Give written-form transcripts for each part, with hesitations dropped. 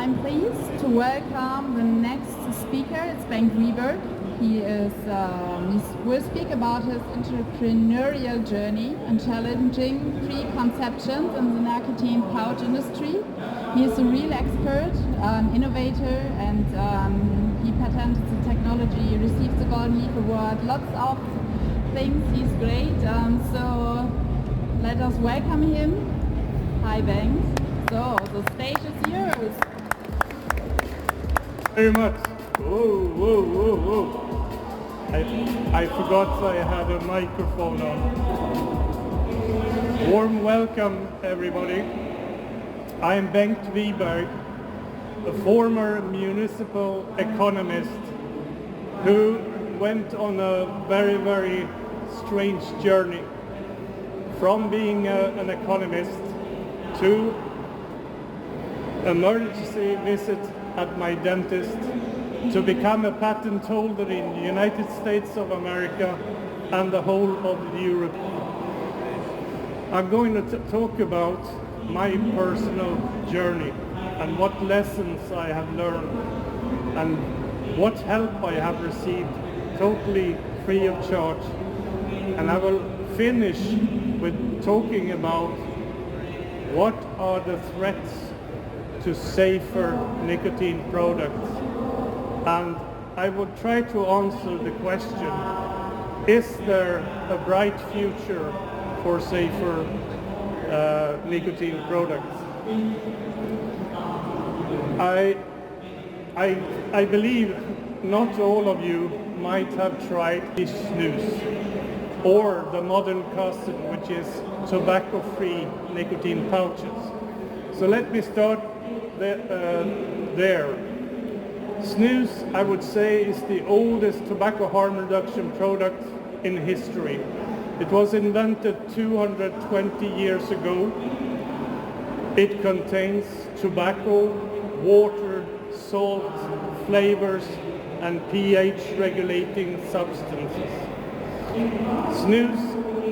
I'm pleased to welcome the next speaker. It's Bengt Wiberg. He will speak about his entrepreneurial journey and challenging preconceptions in the nicotine pouch industry. He is a real expert, innovator, and he patented the technology, received the Golden Leaf Award, lots of things. He's great. So let us welcome him. Hi, Bengt. So the stage is yours. Very much. Whoa, whoa, whoa, whoa. I forgot I had a microphone on. Warm welcome, everybody. I am Bengt Wiberg, a former municipal economist who went on a very, very strange journey from being an economist to emergency visit at my dentist, to become a patent holder in the United States of America and the whole of Europe. I'm going to talk about my personal journey and what lessons I have learned and what help I have received totally free of charge. And I will finish with talking about what are the threats to safer nicotine products. And I will try to answer the question, is there a bright future for safer nicotine products? I believe not all of you might have tried Snus or the modern cousin, which is tobacco-free nicotine pouches. So let me start there. Snus, I would say, is the oldest tobacco harm reduction product in history. It was invented 220 years ago. It contains tobacco, water, salt, flavors, and pH regulating substances. Snus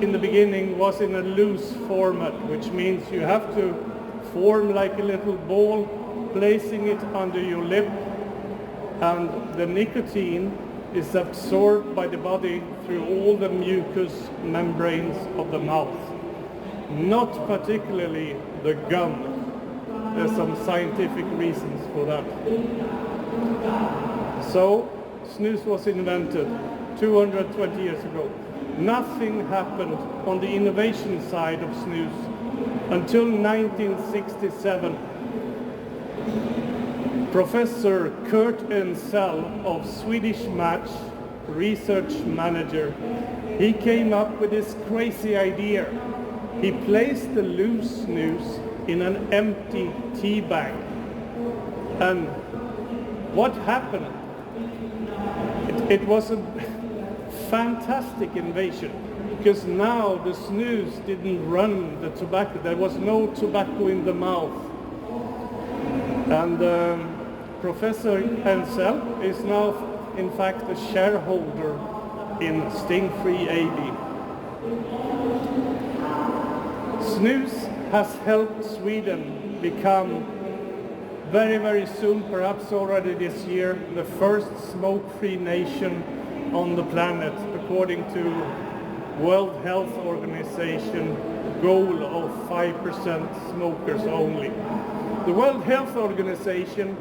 in the beginning was in a loose format, which means you have to form like a little ball, placing it under your lip, and the nicotine is absorbed by the body through all the mucous membranes of the mouth, not particularly the gum. There's some scientific reasons for that. So snus was invented 220 years ago. Nothing happened on the innovation side of snus until 1967. Professor Kurt Ensel of Swedish Match, research manager, he came up with this crazy idea. He placed the loose snus in an empty tea bag. And what happened? It was a fantastic innovation, because now the snus didn't run the tobacco. There was no tobacco in the mouth. And Professor Ensel is now, in fact, a shareholder in Stingfree AB. Snus has helped Sweden become very, very soon, perhaps already this year, the first smoke-free nation on the planet, according to World Health Organization goal of 5% smokers only. The World Health Organization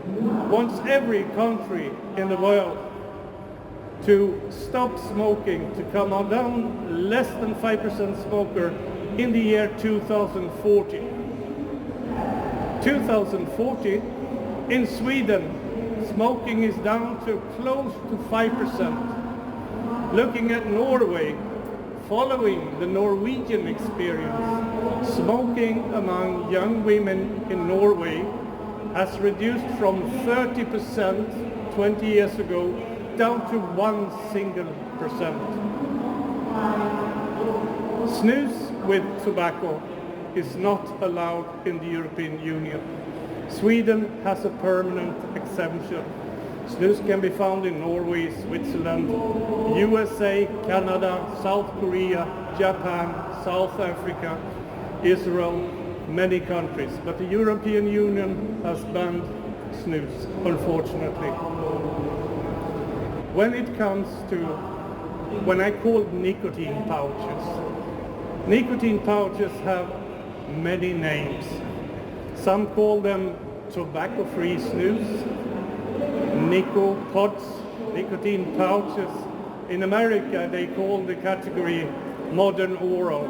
wants every country in the world to stop smoking, to come down less than 5% smoker in the year 2040. 2040, in Sweden, smoking is down to close to 5%. Looking at Norway, following the Norwegian experience, smoking among young women in Norway has reduced from 30% 20 years ago down to 1%. Snus with tobacco is not allowed in the European Union. Sweden has a permanent exemption. Snus can be found in Norway, Switzerland, USA, Canada, South Korea, Japan, South Africa, Israel, many countries. But the European Union has banned snus, unfortunately. When it comes to when I call nicotine pouches have many names. Some call them tobacco-free snus, nicopods, nicotine pouches. In America, they call the category modern oral.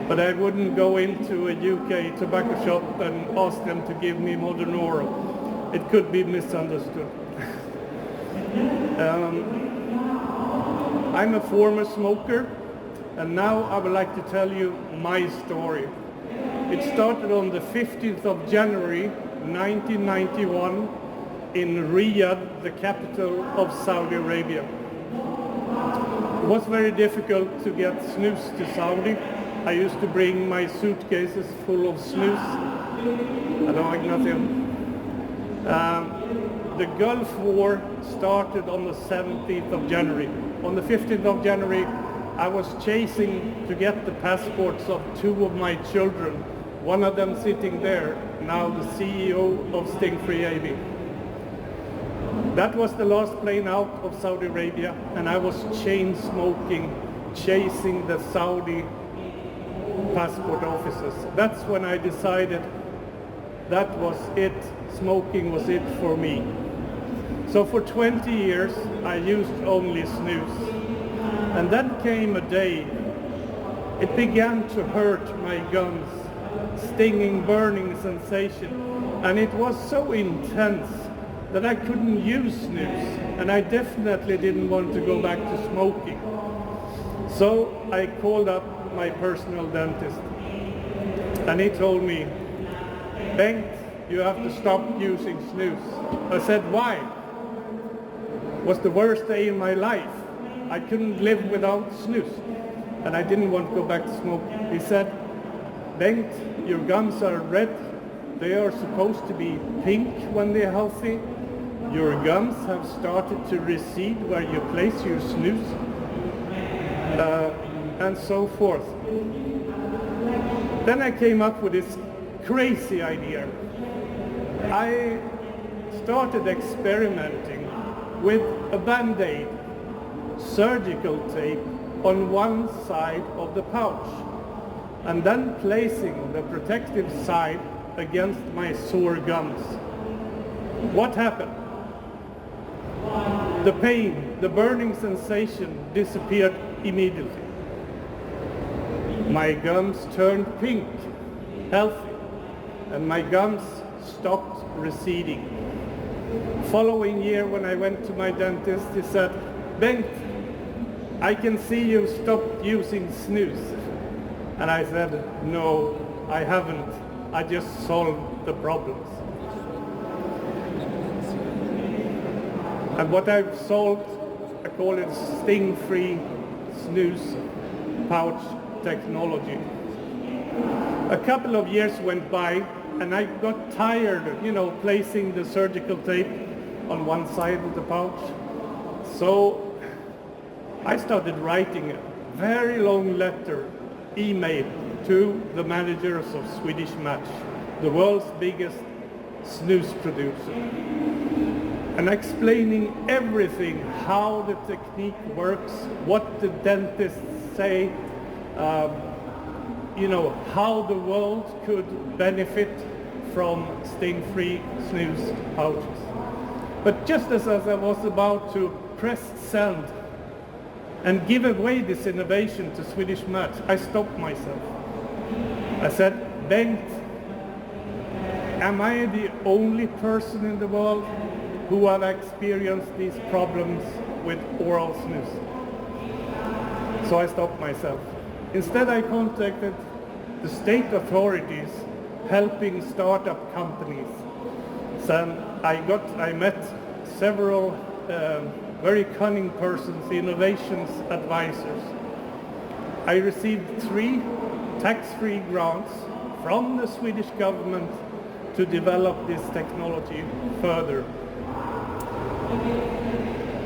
But I wouldn't go into a UK tobacco shop and ask them to give me modern oral. It could be misunderstood. I'm a former smoker, and now I would like to tell you my story. It started on the 15th of January 1991 in Riyadh, the capital of Saudi Arabia. It was very difficult to get snus to Saudi. I used to bring my suitcases full of snus. I don't like nothing. The Gulf War started on the 17th of January. On the 15th of January, I was chasing to get the passports of two of my children, one of them sitting there, now the CEO of Stingfree AB. That was the last plane out of Saudi Arabia, and I was chain smoking, chasing the Saudi passport officers. That's when I decided that was it, smoking was it for me. So for 20 years I used only snus. And then came a day, it began to hurt my gums, stinging, burning sensation, and it was so intense that I couldn't use snus, and I definitely didn't want to go back to smoking. So I called up my personal dentist, and he told me, Bengt, you have to stop using snus. I said, why? It was the worst day in my life. I couldn't live without snus, and I didn't want to go back to smoking. He said, Bengt, your gums are red. They are supposed to be pink when they're healthy. Your gums have started to recede where you place your snus, and so forth. Then I came up with this crazy idea. I started experimenting with a Band-Aid, surgical tape on one side of the pouch, and then placing the protective side against my sore gums. What happened? The pain, the burning sensation disappeared immediately. My gums turned pink, healthy, and my gums stopped receding. Following year, when I went to my dentist, he said, Bengt, I can see you stopped using snus. And I said, no, I haven't. I just solved the problems. And what I've solved, I call it Stingfree snus pouch technology. A couple of years went by, and I got tired, placing the surgical tape on one side of the pouch. So I started writing a very long letter, email, to the managers of Swedish Match, the world's biggest snus producer, and explaining everything, how the technique works, what the dentists say, how the world could benefit from Stingfree snus pouches. But just as I was about to press send and give away this innovation to Swedish Match, I stopped myself. I said, Bengt, am I the only person in the world who have experienced these problems with oral snus? So I stopped myself. Instead, I contacted the state authorities helping startup companies. So I met several very cunning persons, innovations advisors. I received 3 tax-free grants from the Swedish government to develop this technology further.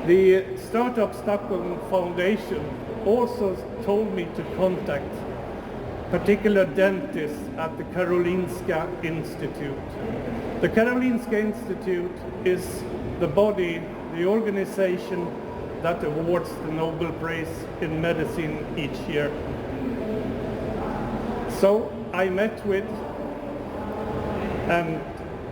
The Startup Stockholm Foundation also told me to contact particular dentists at the Karolinska Institute. The Karolinska Institute is the body, the organization that awards the Nobel Prize in medicine each year. So I met with and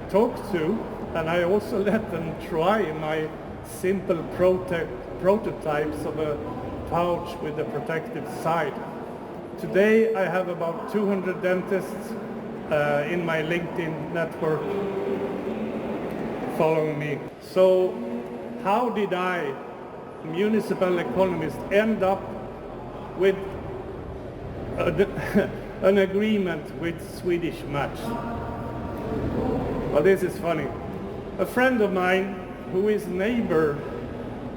talked to, and I also let them try my simple prototypes of a pouch with a protective side. Today I have about 200 dentists in my LinkedIn network following me. So how did I, municipal economist, end up with an agreement with Swedish Match? Well, this is funny. A friend of mine who is neighbor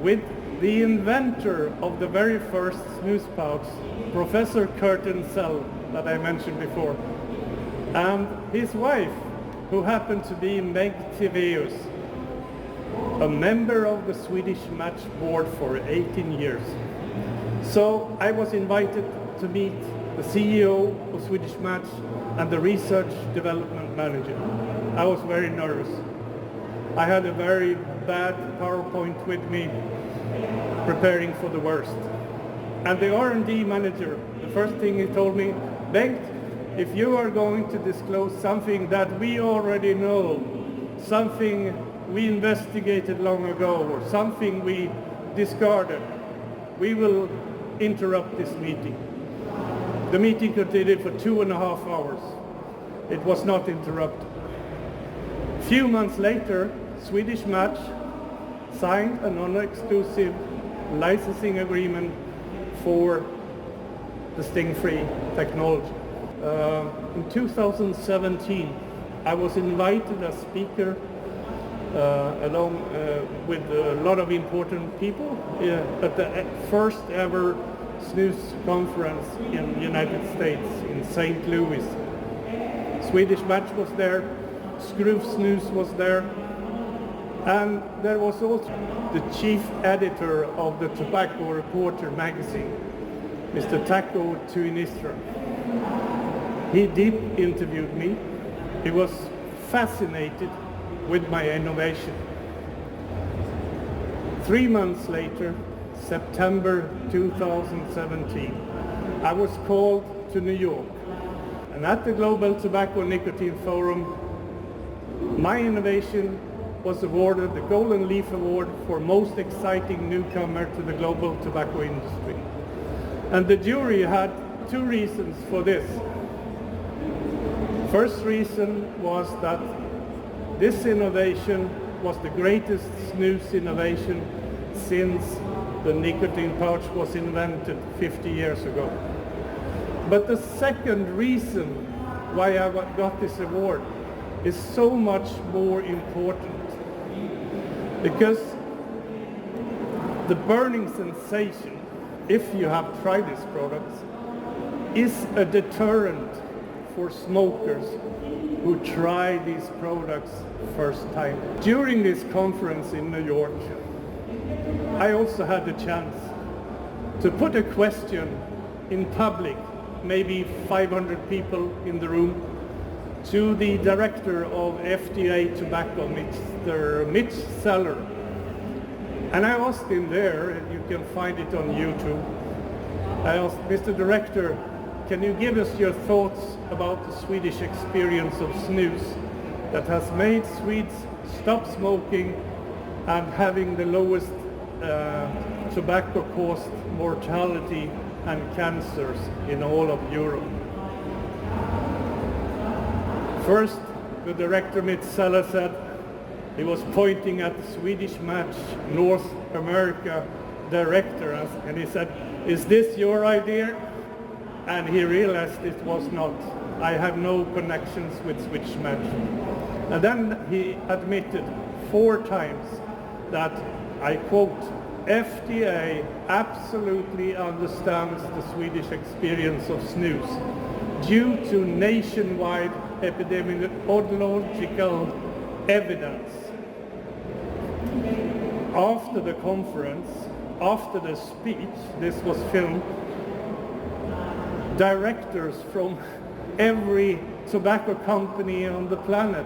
with the inventor of the very first snus pouch, Professor Curtin-Sell, that I mentioned before, and his wife, who happened to be Bengt Wiberg, a member of the Swedish Match board for 18 years. So I was invited to meet the CEO of Swedish Match and the research development manager. I was very nervous. I had a very bad PowerPoint with me, preparing for the worst. And the R&D manager, the first thing he told me, Bengt, if you are going to disclose something that we already know, something we investigated long ago, or something we discarded, we will interrupt this meeting. The meeting continued for 2.5 hours. It was not interrupted. A few months later, Swedish Match signed a non-exclusive licensing agreement for the Stingfree technology. In 2017, I was invited as speaker along with a lot of important people at the first ever Snus conference in the United States in St. Louis. Swedish Match was there, Skruf Snus was there, and there was also the chief editor of the Tobacco Reporter magazine, Mr. Taco Tuinistra. He deep interviewed me. He was fascinated with my innovation. 3 months later, September 2017, I was called to New York. And at the Global Tobacco Nicotine Forum, my innovation was awarded the Golden Leaf Award for most exciting newcomer to the global tobacco industry. And the jury had 2 reasons for this. First reason was that this innovation was the greatest snus innovation since the nicotine pouch was invented 50 years ago. But the second reason why I got this award is so much more important, because the burning sensation, if you have tried these products, is a deterrent for smokers who try these products first time. During this conference in New York, I also had the chance to put a question in public, maybe 500 people in the room, to the director of FDA Tobacco, Mr. Mitch Seller. And I asked him there, and you can find it on YouTube, I asked, Mr. Director, can you give us your thoughts about the Swedish experience of snus that has made Swedes stop smoking and having the lowest tobacco-caused mortality and cancers in all of Europe? First, the director Mitzeller said, he was pointing at the Swedish Match North America director, and he said, is this your idea? And he realized it was not. I have no connections with Swedish Match. And then he admitted 4 times that, I quote, FDA absolutely understands the Swedish experience of snus due to nationwide epidemiological evidence. After the conference, after the speech, this was filmed, directors from every tobacco company on the planet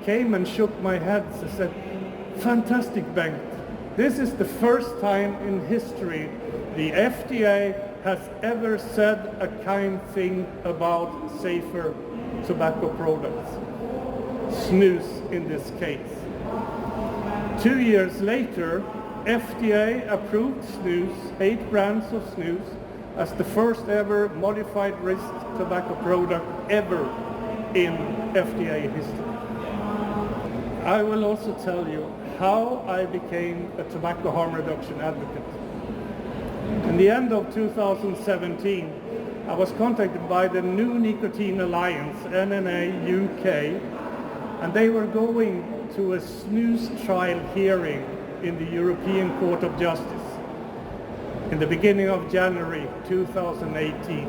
came and shook my head and said, "Fantastic, Bengt. This is the first time in history the FDA has ever said a kind thing about safer tobacco products." Snus in this case. 2 years later, FDA approved Snus, 8 brands of Snus, as the first ever modified risk tobacco product ever in FDA history. I will also tell you how I became a tobacco harm reduction advocate. In the end of 2017, I was contacted by the New Nicotine Alliance, NNA UK, and they were going to a snus trial hearing in the European Court of Justice in the beginning of January 2018.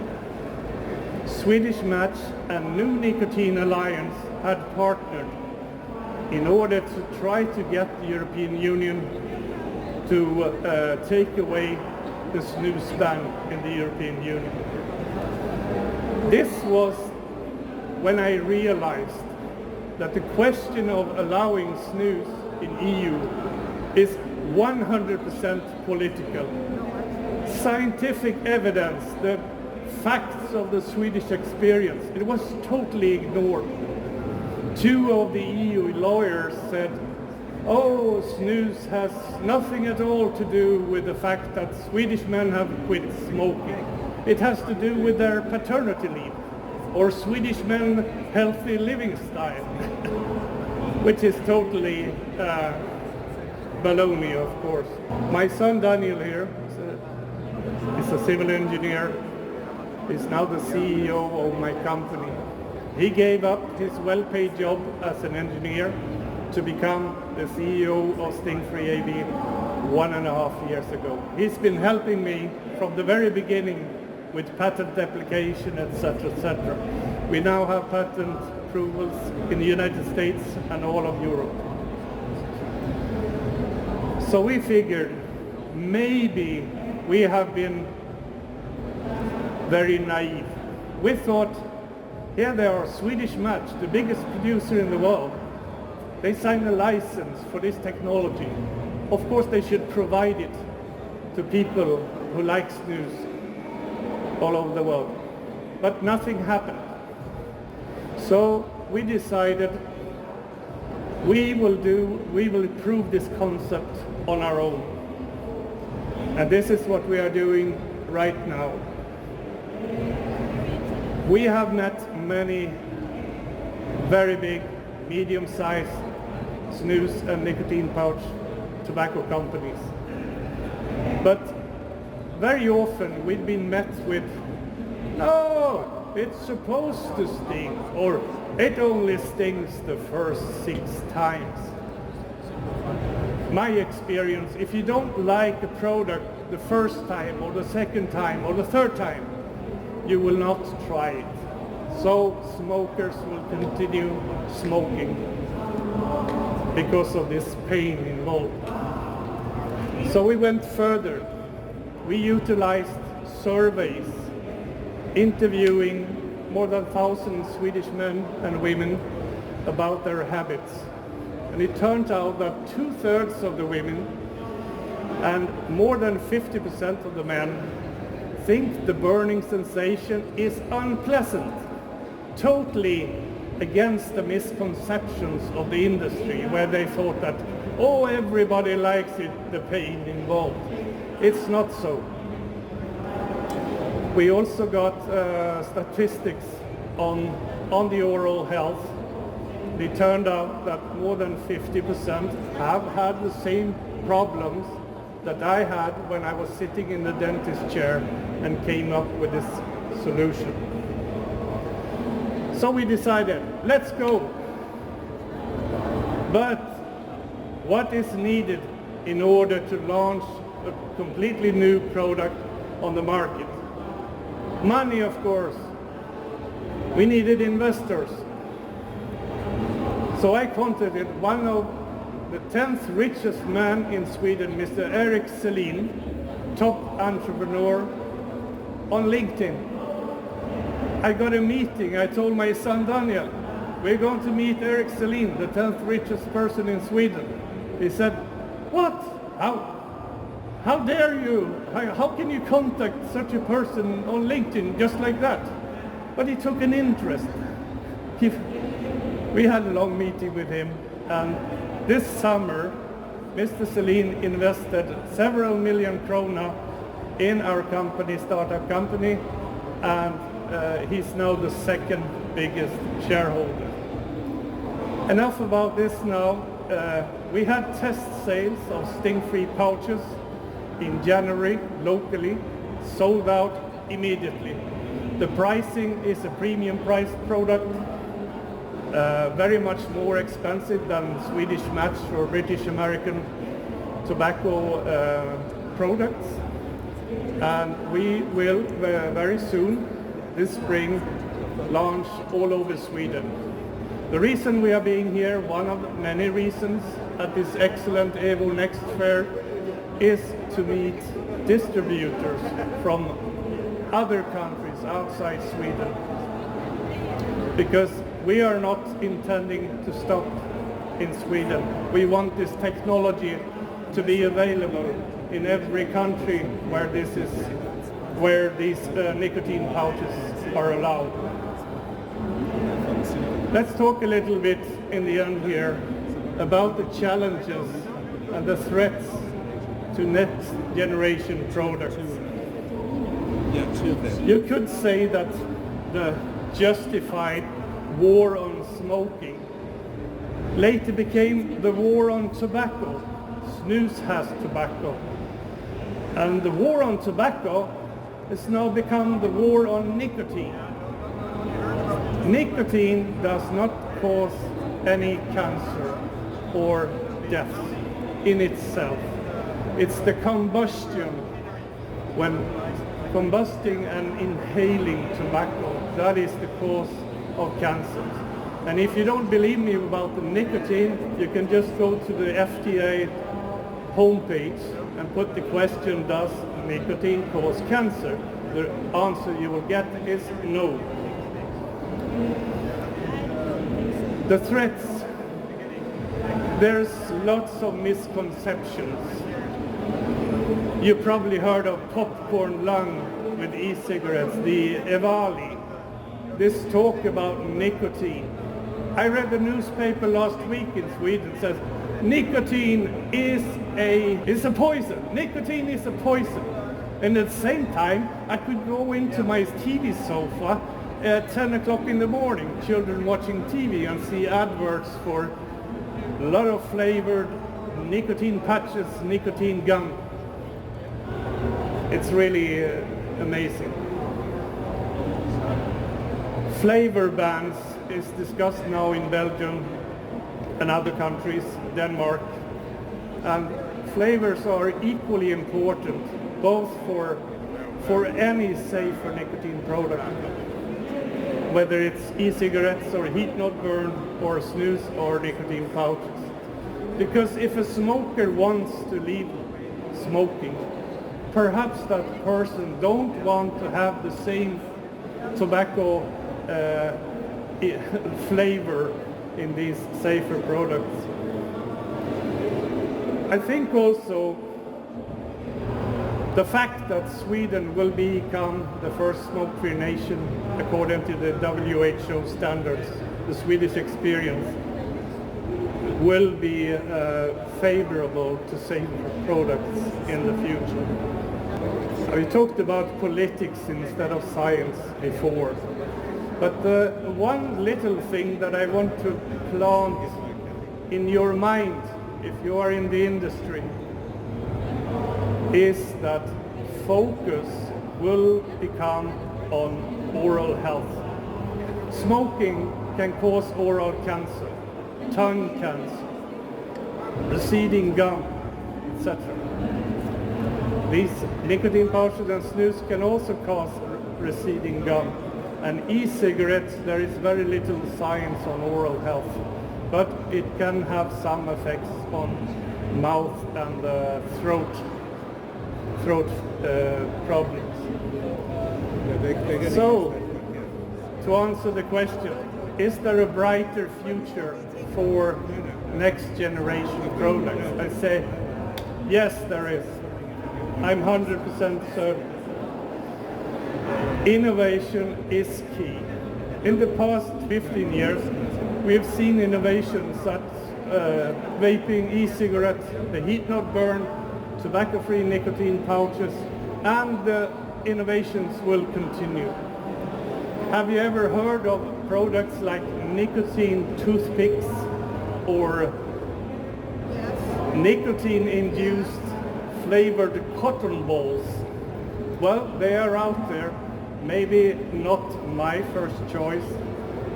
Swedish Match and New Nicotine Alliance had partnered in order to try to get the European Union to take away the snus ban in the European Union. This was when I realized that the question of allowing snus in EU is 100% political. Scientific evidence, the facts of the Swedish experience, it was totally ignored. 2 of the EU lawyers said, "Oh, snus has nothing at all to do with the fact that Swedish men have quit smoking. It has to do with their paternity leave or Swedish men healthy living style," which is totally baloney, of course. My son Daniel here is a civil engineer. He's now the CEO of my company. He gave up his well-paid job as an engineer to become the CEO of Stingfree AB 1.5 years ago. He's been helping me from the very beginning with patent application, etc., etc. We now have patent approvals in the United States and all of Europe. So we figured maybe we have been very naive. We thought, here they are, Swedish Match, the biggest producer in the world. They signed a license for this technology. Of course they should provide it to people who like snus all over the world. But nothing happened. So we decided we will prove this concept on our own. And this is what we are doing right now. We have met many very big, medium-sized snus and nicotine pouch tobacco companies. But very often we've been met with, "No, it's supposed to sting," or "It only stings the first 6 times." My experience, if you don't like a product the first time or the second time or the third time, you will not try it. So smokers will continue smoking because of this pain involved. So we went further. We utilized surveys, interviewing more than 1,000 Swedish men and women about their habits. And it turned out that 2/3 of the women and more than 50% of the men think the burning sensation is unpleasant, totally against the misconceptions of the industry, where they thought that, oh, everybody likes it, the pain involved. It's not so. We also got statistics on the oral health. It turned out that more than 50% have had the same problems that I had when I was sitting in the dentist chair and came up with this solution. So we decided, let's go. But what is needed in order to launch a completely new product on the market? Money, of course. We needed investors. So I contacted one of the 10th richest man in Sweden, Mr. Erik Selin, top entrepreneur, on LinkedIn. I got a meeting. I told my son Daniel, we're going to meet Erik Selin, the 10th richest person in Sweden. He said, what? How dare you? How can you contact such a person on LinkedIn just like that? But he took an interest. We had a long meeting with him, and this summer Mr. Selin invested several million krona in our company, startup company, and he's now the second biggest shareholder. Enough about this now. We had test sales of Stingfree pouches in January locally, sold out immediately. The pricing is a premium priced product, very much more expensive than Swedish Match or British American tobacco products. And we will very soon, this spring, launch all over Sweden. The reason we are being here, one of many reasons, at this excellent EVO-NXT fair, is to meet distributors from other countries outside Sweden. Because we are not intending to stop in Sweden. We want this technology to be available in every country where these nicotine pouches are allowed. Let's talk a little bit in the end here about the challenges and the threats to next generation products. You could say that the justified war on smoking later became the war on tobacco. Snus has tobacco. And the war on tobacco has now become the war on nicotine. Nicotine does not cause any cancer or death in itself. It's the combustion, when combusting and inhaling tobacco, that is the cause of cancer. And if you don't believe me about the nicotine, you can just go to the FDA homepage and put the question, does nicotine cause cancer? The answer you will get is no. The threats, there's lots of misconceptions. You probably heard of popcorn lung with e-cigarettes, the EVALI. This talk about nicotine. I read the newspaper last week in Sweden says nicotine is a poison. Nicotine is a poison. And at the same time, I could go into my TV sofa at 10 o'clock in the morning, children watching TV, and see adverts for a lot of flavored nicotine patches, nicotine gum. It's really amazing. Flavor bans is discussed now in Belgium and other countries, Denmark. And flavors are equally important, both for any safer nicotine product, whether it's e-cigarettes or heat-not-burn or snus or nicotine pouches. Because if a smoker wants to leave smoking, perhaps that person don't want to have the same tobacco flavor in these safer products. I think also the fact that Sweden will become the first smoke-free nation according to the WHO standards, the Swedish experience, will be favorable to safer products in the future. We talked about politics instead of science before, but one little thing that I want to plant in your mind if you are in the industry is that focus will become on oral health. Smoking can cause oral cancer, tongue cancer, receding gum, etc. These nicotine pouches and snus can also cause receding gum. And e-cigarettes, there is very little science on oral health, but it can have some effects on mouth and throat problems. to answer the question, is there a brighter future for next generation products? I say, yes, there is. I'm 100% certain. Innovation is key. In the past 15 years, we've seen innovations such as vaping, e-cigarettes, the heat-not-burn, tobacco-free nicotine pouches, and the innovations will continue. Have you ever heard of products like nicotine toothpicks or nicotine-induced flavored cotton balls? Well, they are out there. Maybe not my first choice,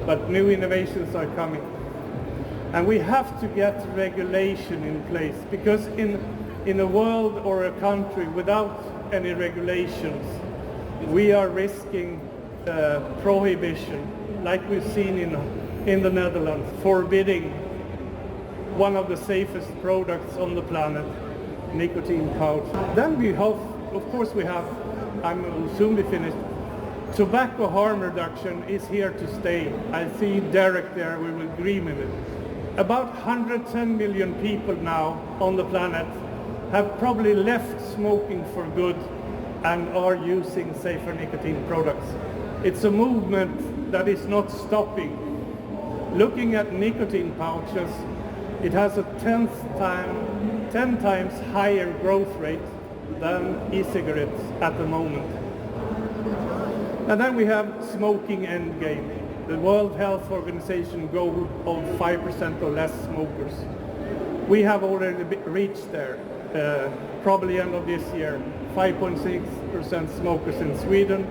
but new innovations are coming. And we have to get regulation in place, because in a world or a country without any regulations, we are risking prohibition, like we've seen in the Netherlands, forbidding one of the safest products on the planet, nicotine pouch. Then we have, of course we have, I will soon be finished, tobacco harm reduction is here to stay. I see Derek there, we will agree with it. About 110 million people now on the planet have probably left smoking for good and are using safer nicotine products. It's a movement that is not stopping. Looking at nicotine pouches, it has a 10 times higher growth rate than e-cigarettes at the moment. And then we have smoking endgame. The World Health Organization goal of 5% or less smokers. We have already reached there, probably end of this year. 5.6% smokers in Sweden,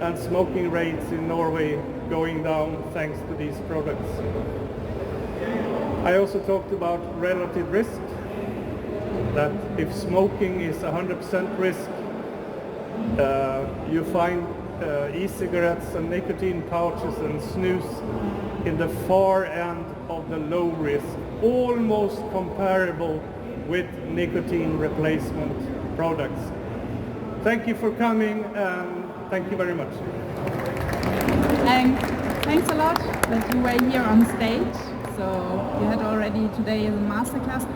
and smoking rates in Norway going down thanks to these products. I also talked about relative risk, that if smoking is 100% risk, you find e-cigarettes and nicotine pouches and snus in the far end of the low risk, almost comparable with nicotine replacement products. Thank you for coming, and thank you very much. And thanks a lot that you were here on stage. So you had already today a masterclass.